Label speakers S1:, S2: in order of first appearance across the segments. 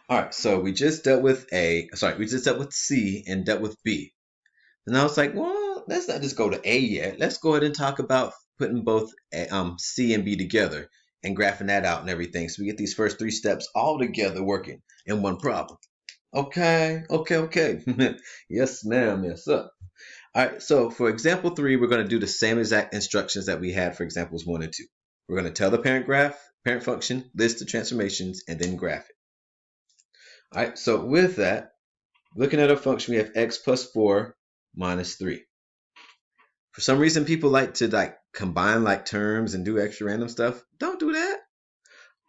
S1: All right, so we just dealt with we just dealt with C and dealt with B. And I was like, well, let's not just go to A yet. Let's go ahead and talk about putting both C and B together and graphing that out and everything. So we get these first three steps all together working in one problem. Okay, okay, okay. Yes, ma'am, yes, sir. All right, so for example 3, we're going to do the same exact instructions that we had for examples 1 and 2. We're going to tell the parent function, list the transformations, and then graph it. All right, so with that, looking at our function, we have x plus 4 minus 3. For some reason, people like to combine terms and do extra random stuff. Don't do that.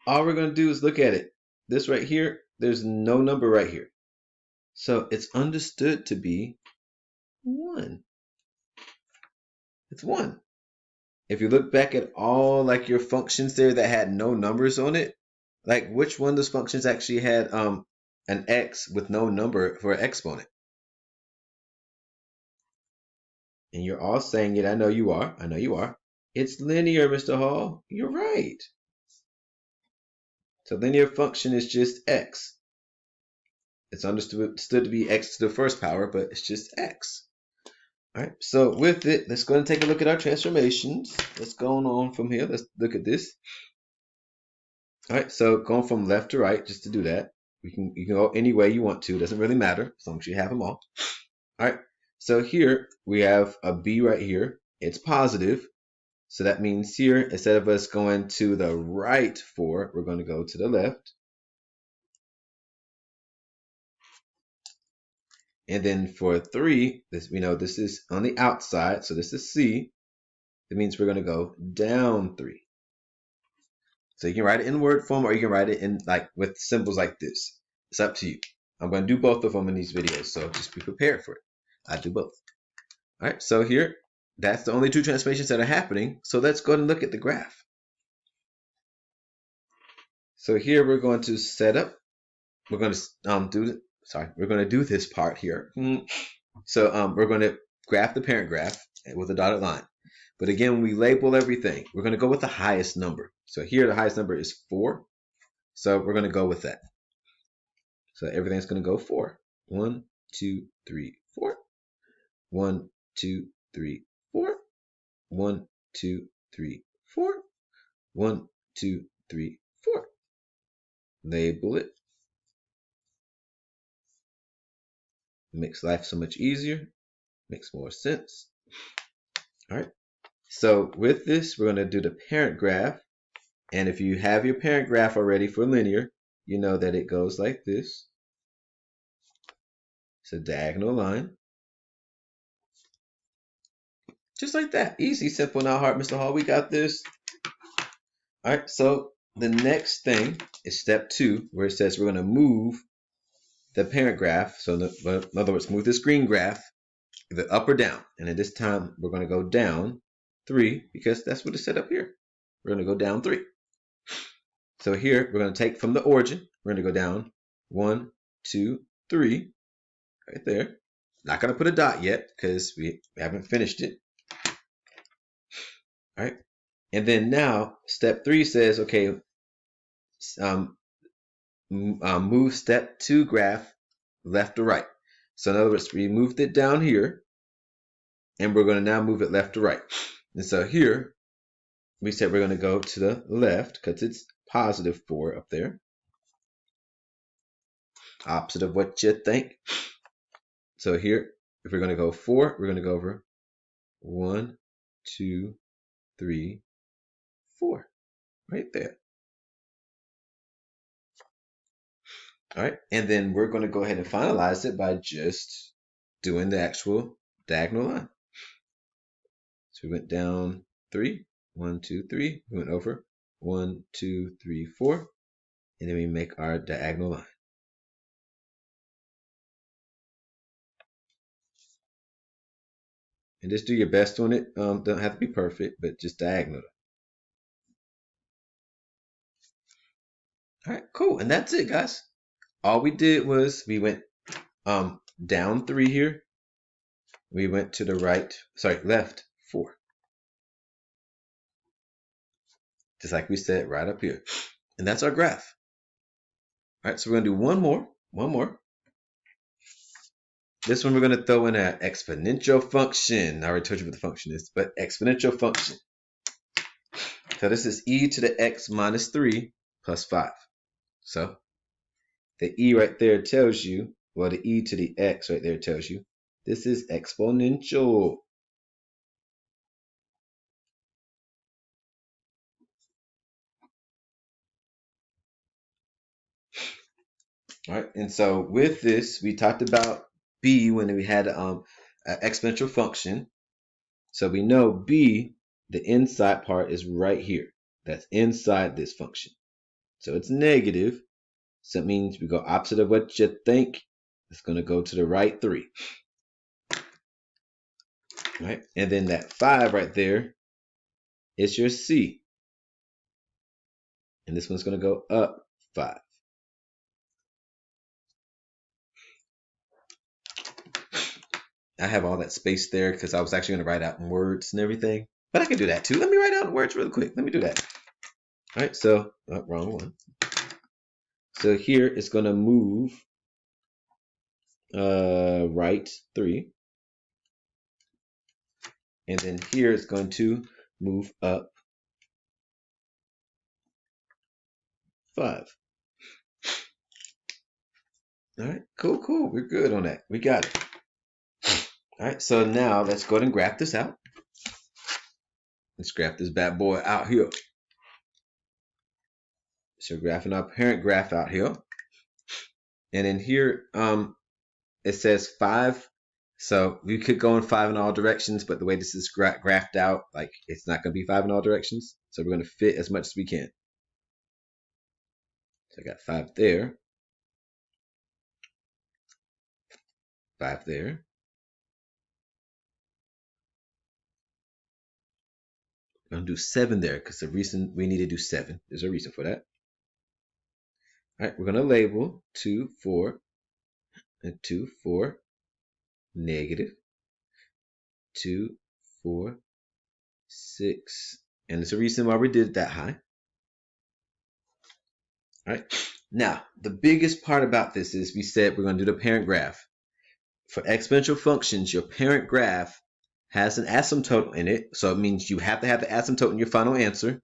S1: All we're going to do is look at it. This right here, there's no number right here. So it's understood to be 1. It's 1. If you look back at all your functions there that had no numbers on it, which one of those functions actually had an x with no number for an exponent? And you're all saying it. I know you are. I know you are. It's linear, Mr. Hall. You're right. So linear function is just x. It's understood to be x to the first power, but it's just x. All right. So with it, let's go and take a look at our transformations. What's going on from here? Let's look at this. All right. So going from left to right, just to do that, you can go any way you want to. It doesn't really matter as long as you have them all. All right. So here we have a b right here. It's positive. So that means here, instead of us going to the right 4, we're going to go to the left. And then for 3, we know this is on the outside, so this is C. That means we're going to go down 3. So you can write it in word form, or you can write it in with symbols like this. It's up to you. I'm going to do both of them in these videos, so just be prepared for it. I do both. All right, so here, that's the only two transformations that are happening. So let's go ahead and look at the graph. So here we're going to set up. We're going to we're going to do this part here. So we're going to graph the parent graph with a dotted line. But again, when we label everything, we're going to go with the highest number. So here the highest number is 4. So we're going to go with that. So everything's going to go 4. 1, 2, 3, 4. 1, 2, 3, 4. 1, 2, 3, 4. 1, 2, 3, 4. Label it. Makes life so much easier. Makes more sense. All right. So with this, we're going to do the parent graph. And if you have your parent graph already for linear, you know that it goes like this. It's a diagonal line. Just like that. Easy, simple, not hard, Mr. Hall. We got this. All right. So the next thing is step 2, where it says we're going to move the parent graph. So in other words, move this green graph either up or down. And at this time, we're going to go down 3 because that's what it said up here. We're going to go down 3. So here, we're going to take from the origin. We're going to go down 1, 2, 3, right there. Not going to put a dot yet because we haven't finished it. All right. And then now, step 3 says, okay, move step 2 graph left to right. So in other words, we moved it down here, and we're going to now move it left to right. And so here, we said we're going to go to the left because it's positive 4 up there. Opposite of what you think. So here, if we're going to go 4, we're going to go over 1, 2, 3, 4. Right there. All right. And then we're going to go ahead and finalize it by just doing the actual diagonal line. So we went down 3, 1, 2, 3. We went over 1, 2, 3, 4. And then we make our diagonal line. And just do your best on it. Don't have to be perfect, but just diagonal. All right, cool. And that's it, guys. All we did was we went down 3 here. We went to the left 4. Just like we said right up here. And that's our graph. All right, so we're gonna do one more. This one we're gonna throw in an exponential function. I already told you what the function is, but exponential function. So this is e to the x minus 3 plus 5. So the e right there tells you, well, the e to the x right there tells you this is exponential. All right, and so with this, we talked about b when we had an exponential function. So we know b, the inside part is right here. That's inside this function. So it's negative. So it means we go opposite of what you think. It's going to go to the right 3. Right? And then that 5 right there is your c. And this one's going to go up 5. I have all that space there because I was actually going to write out in words and everything. But I can do that too. Let me write out in words really quick. Let me do that. All right, so, wrong one. So here it's going to move right 3. And then here it's going to move up 5. All right, cool. We're good on that. We got it. All right, so now let's go ahead and graph this out. Let's graph this bad boy out here. So graphing our parent graph out here. And in here, it says 5. So we could go in 5 in all directions, but the way this is graphed out, like it's not going to be 5 in all directions. So we're going to fit as much as we can. So I got 5 there. 5 there. I'm going to do 7 there because the reason we need to do 7. There's a reason for that. All right, we're going to label 2, 4, and 2, 4, negative, 2, 4, 6. And there's a reason why we did that high. All right. Now, the biggest part about this is we said we're going to do the parent graph. For exponential functions, your parent graph has an asymptote in it. So it means you have to have the asymptote in your final answer.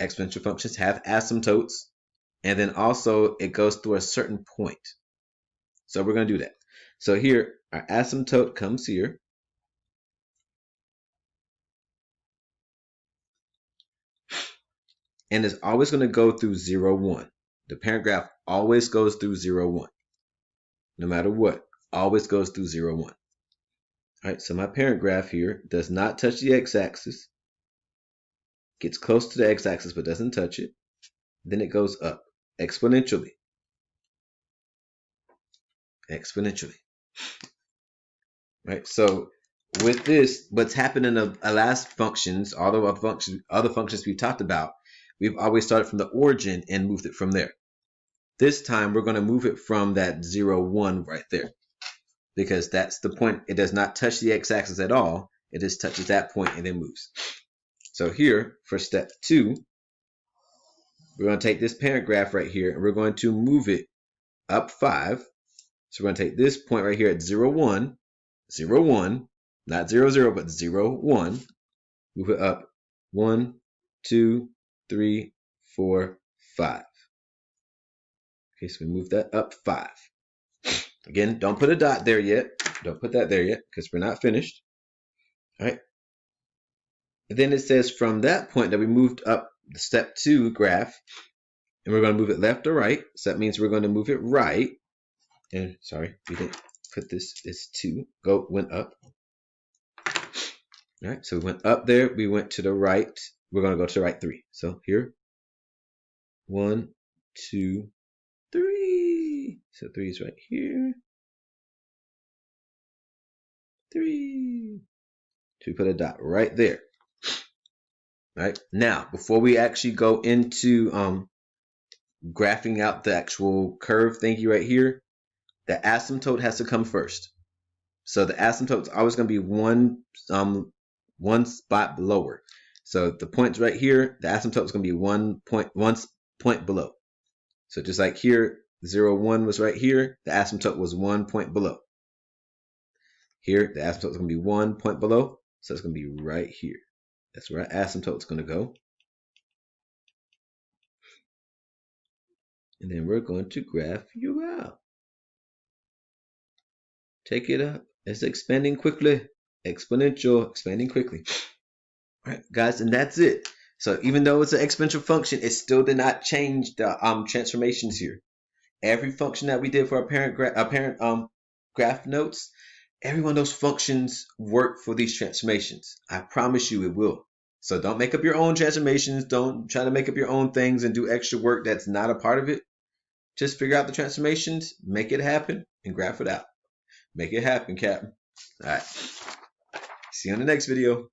S1: Exponential functions have asymptotes. And then also it goes through a certain point. So we're going to do that. So here, our asymptote comes here. And it's always going to go through 0, 1. The parent graph always goes through 0, 1. No matter what, always goes through 0, 1. All right, so my parent graph here does not touch the x-axis. Gets close to the x-axis but doesn't touch it. Then it goes up exponentially. Right? So with this, what's happened in the last functions, all the other functions we've talked about, we've always started from the origin and moved it from there. This time we're going to move it from that 0, 1 right there. Because that's the point. It does not touch the x-axis at all. It just touches that point and then moves. So here, for step 2, we're going to take this parent graph right here and we're going to move it up 5. So we're going to take this point right here at 0, 1, 0, 1, not 0, 0, but 0, 1. Move it up 1, 2, 3, 4, 5. Okay, so we move that up 5. Again, don't put a dot there yet. Don't put that there yet because we're not finished. All right. And then it says from that point that we moved up the step 2 graph, and we're going to move it left or right. So that means we're going to move it right. And sorry, we didn't put this 2. Went up. All right, so we went up there. We went to the right. We're going to go to the right 3. So here, 1, 2, 3. So 3 is right here. 3. So we put a dot right there. All right. Now, before we actually go into graphing out the actual curve thingy right here, the asymptote has to come first. So the asymptote is always going to be one spot lower. So the point's right here. The asymptote is going to be one point below. So just like here, 0, 1 was right here. The asymptote was 1 point below. Here, the asymptote is going to be 1 point below. So it's going to be right here. That's where our asymptote is going to go. And then we're going to graph you out. Take it up. It's expanding quickly. Exponential, expanding quickly. All right, guys, and that's it. So even though it's an exponential function, it still did not change the transformations here. Every function that we did for our parent graph notes, every one of those functions work for these transformations. I promise you it will. So don't make up your own transformations. Don't try to make up your own things and do extra work that's not a part of it. Just figure out the transformations, make it happen, and graph it out. Make it happen, Captain. All right. See you on the next video.